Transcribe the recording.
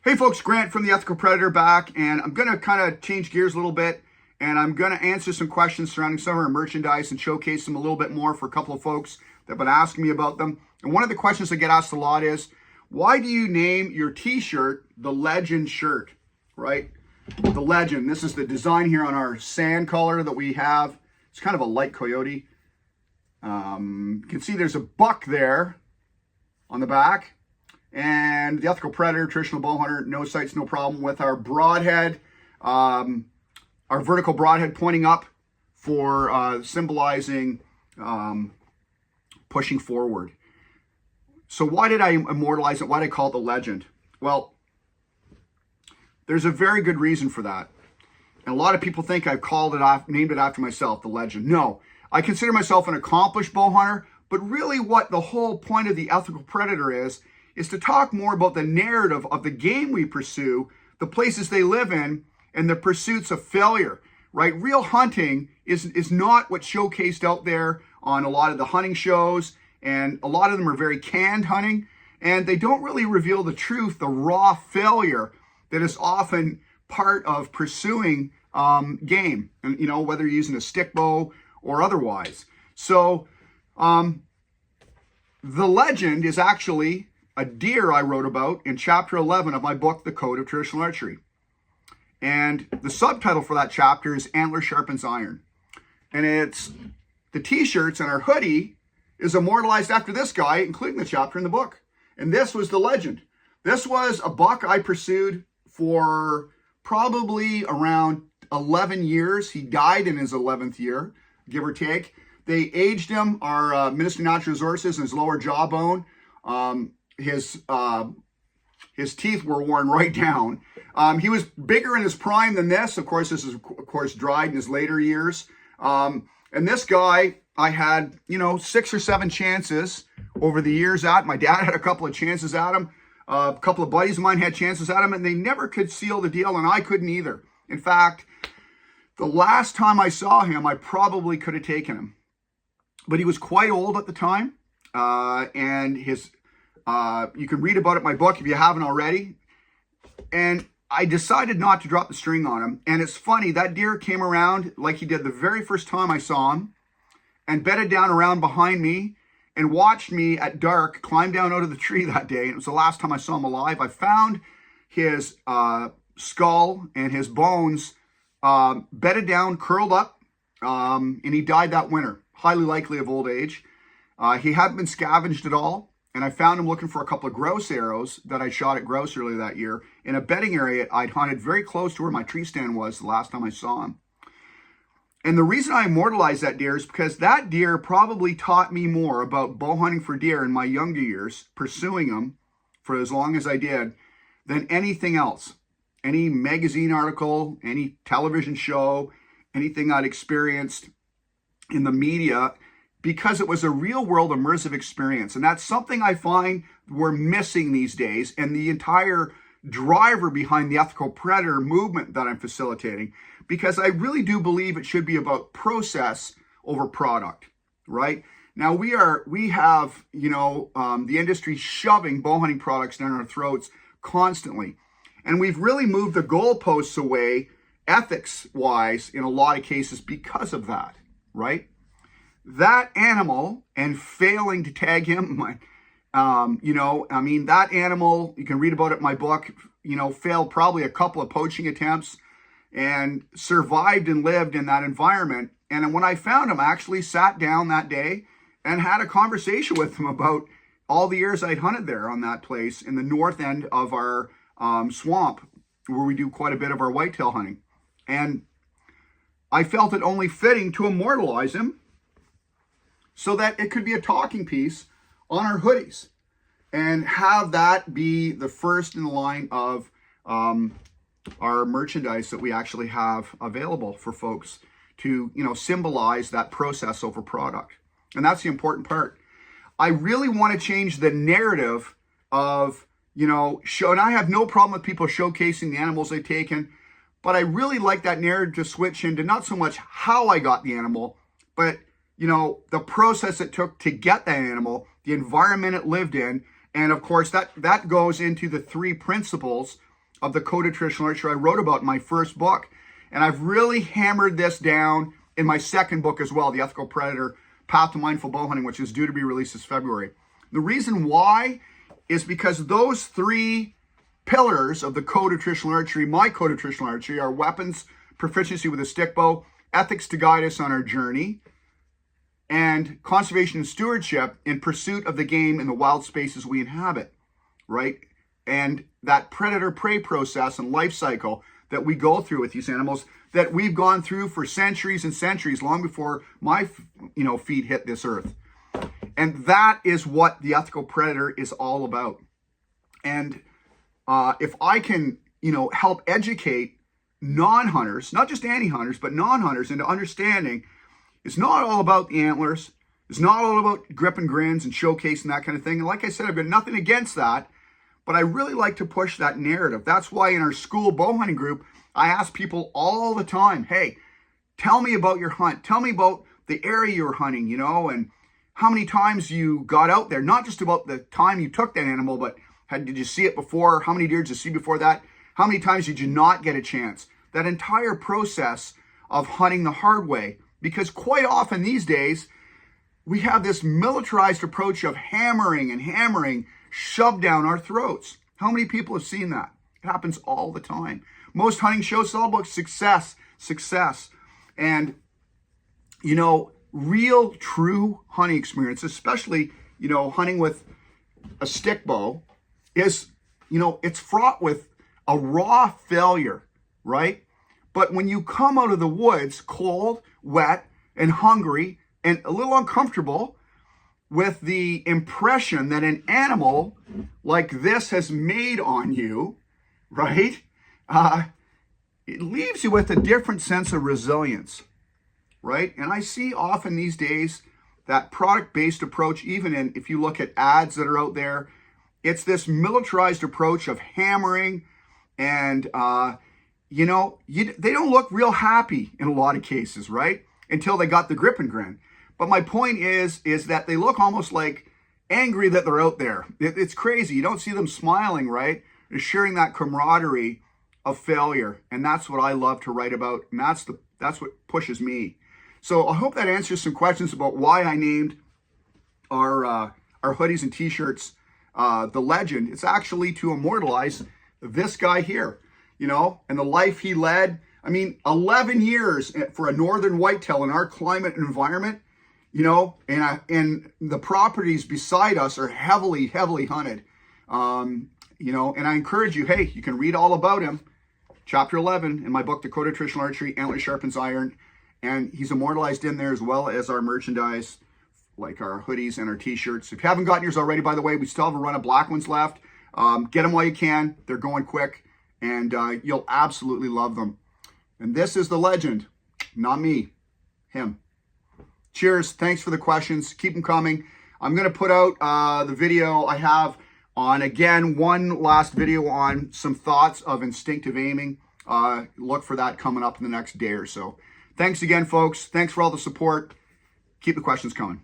Hey folks, Grant from the Ethical Predator back, and I'm going to kind of change gears a little bit, and I'm going to answer some questions surrounding some of our merchandise and showcase them a little bit more for a couple of folks that have been asking me about them. And one of the questions I get asked a lot is, why do you name your t-shirt the Legend shirt, right? The Legend. This is the design here on our sand color that we have. It's kind of a light coyote. You can see there's a buck there on the back. And the Ethical Predator, Traditional Bowhunter, no sights, no problem with our broadhead, our vertical broadhead pointing up for symbolizing pushing forward. So why did I immortalize it? Why did I call it the Legend? Well, there's a very good reason for that. And a lot of people think I've named it after myself, the Legend. No, I consider myself an accomplished bowhunter, but really what the whole point of the Ethical Predator is to talk more about the narrative of the game we pursue, the places they live in, and the pursuits of failure, right? Real hunting is not what's showcased out there on a lot of the hunting shows, and a lot of them are very canned hunting, and they don't really reveal the truth, the raw failure that is often part of pursuing game, and you know, whether you're using a stick bow or otherwise. So the Legend is actually a deer I wrote about in chapter 11 of my book, The Code of Traditional Archery. And the subtitle for that chapter is Antler Sharpens Iron. And it's the t-shirts and our hoodie is immortalized after this guy, including the chapter in the book. And this was the Legend. This was a buck I pursued for probably around 11 years. He died in his 11th year, give or take. They aged him, our Ministry of Natural Resources, and his lower jawbone. His teeth were worn right down. He was bigger in his prime than this. Of course, this is, of course, dried in his later years. And this guy, I had, 6 or 7 chances over the years at. My dad had a couple of chances at him. A couple of buddies of mine had chances at him, and they never could seal the deal, and I couldn't either. In fact, the last time I saw him, I probably could have taken him. But he was quite old at the time, and his... you can read about it in my book if you haven't already. And I decided not to drop the string on him. And it's funny, that deer came around like he did the very first time I saw him and bedded down around behind me and watched me at dark climb down out of the tree that day. And it was the last time I saw him alive. I found his skull and his bones bedded down, curled up, and he died that winter, highly likely of old age. He hadn't been scavenged at all. And I found him looking for a couple of grouse arrows that I shot at grouse earlier that year in a bedding area I'd hunted very close to where my tree stand was the last time I saw him. And the reason I immortalized that deer is because that deer probably taught me more about bow hunting for deer in my younger years, pursuing them for as long as I did, than anything else. Any magazine article, any television show, anything I'd experienced in the media, because it was a real world immersive experience. And that's something I find we're missing these days, and the entire driver behind the Ethical Predator movement that I'm facilitating, because I really do believe it should be about process over product, right? Now we have, the industry shoving bow hunting products down our throats constantly. And we've really moved the goalposts away ethics-wise in a lot of cases because of that, right? That animal, and failing to tag him, that animal, you can read about it in my book, failed probably a couple of poaching attempts and survived and lived in that environment. And when I found him, I actually sat down that day and had a conversation with him about all the years I'd hunted there on that place in the north end of our swamp, where we do quite a bit of our whitetail hunting. And I felt it only fitting to immortalize him, so that it could be a talking piece on our hoodies and have that be the first in the line of our merchandise that we actually have available for folks to, symbolize that process over product. And that's the important part. I really want to change the narrative of, and I have no problem with people showcasing the animals they've taken, but I really like that narrative to switch into not so much how I got the animal, but the process it took to get that animal, the environment it lived in, and of course that goes into the 3 principles of the Code of Traditional Archery I wrote about in my first book. And I've really hammered this down in my second book as well, The Ethical Predator, Path to Mindful Bowhunting, which is due to be released this February. The reason why is because those three pillars of the Code of Traditional Archery, my Code of Traditional Archery, are weapons, proficiency with a stick bow, ethics to guide us on our journey, and conservation and stewardship in pursuit of the game in the wild spaces we inhabit, right? And that predator-prey process and life cycle that we go through with these animals that we've gone through for centuries and centuries, long before my feet hit this earth. And that is what the ethical predator is all about. And if I can, help educate non-hunters, not just anti-hunters, but non-hunters into understanding it's not all about the antlers. It's not all about grip and grins and showcasing that kind of thing. And like I said, I've got nothing against that, but I really like to push that narrative. That's why in our school bow hunting group, I ask people all the time, hey, tell me about your hunt. Tell me about the area you were hunting, and how many times you got out there. Not just about the time you took that animal, but did you see it before? How many deer did you see before that? How many times did you not get a chance? That entire process of hunting the hard way. Because quite often these days, we have this militarized approach of hammering, shoved down our throats. How many people have seen that? It happens all the time. Most hunting shows is all about success. And, real, true hunting experience, especially, hunting with a stick bow, is, it's fraught with a raw failure, right? But when you come out of the woods cold, wet, and hungry, and a little uncomfortable with the impression that an animal like this has made on you, right? It leaves you with a different sense of resilience, right? And I see often these days that product-based approach, even if you look at ads that are out there, it's this militarized approach of hammering and, they don't look real happy in a lot of cases, right? Until they got the grip and grin. But my point is that they look almost like angry that they're out there. It's crazy. You don't see them smiling, right? They're sharing that camaraderie of failure. And that's what I love to write about. And that's what pushes me. So I hope that answers some questions about why I named our hoodies and t-shirts the legend. It's actually to immortalize this guy here. And the life he led. 11 years for a northern whitetail in our climate and environment, and the properties beside us are heavily hunted. And I encourage you, hey, you can read all about him. Chapter 11 in my book, The Code of Traditional Archery, Antler Sharpens Iron. And he's immortalized in there as well as our merchandise, like our hoodies and our t-shirts. If you haven't gotten yours already, by the way, we still have a run of black ones left. Get them while you can. They're going quick. And you'll absolutely love them. And this is the legend, not me, him. Cheers. Thanks for the questions. Keep them coming. I'm going to put out the video I have on, again, one last video on some thoughts of instinctive aiming. Look for that coming up in the next day or so. Thanks again, folks. Thanks for all the support. Keep the questions coming.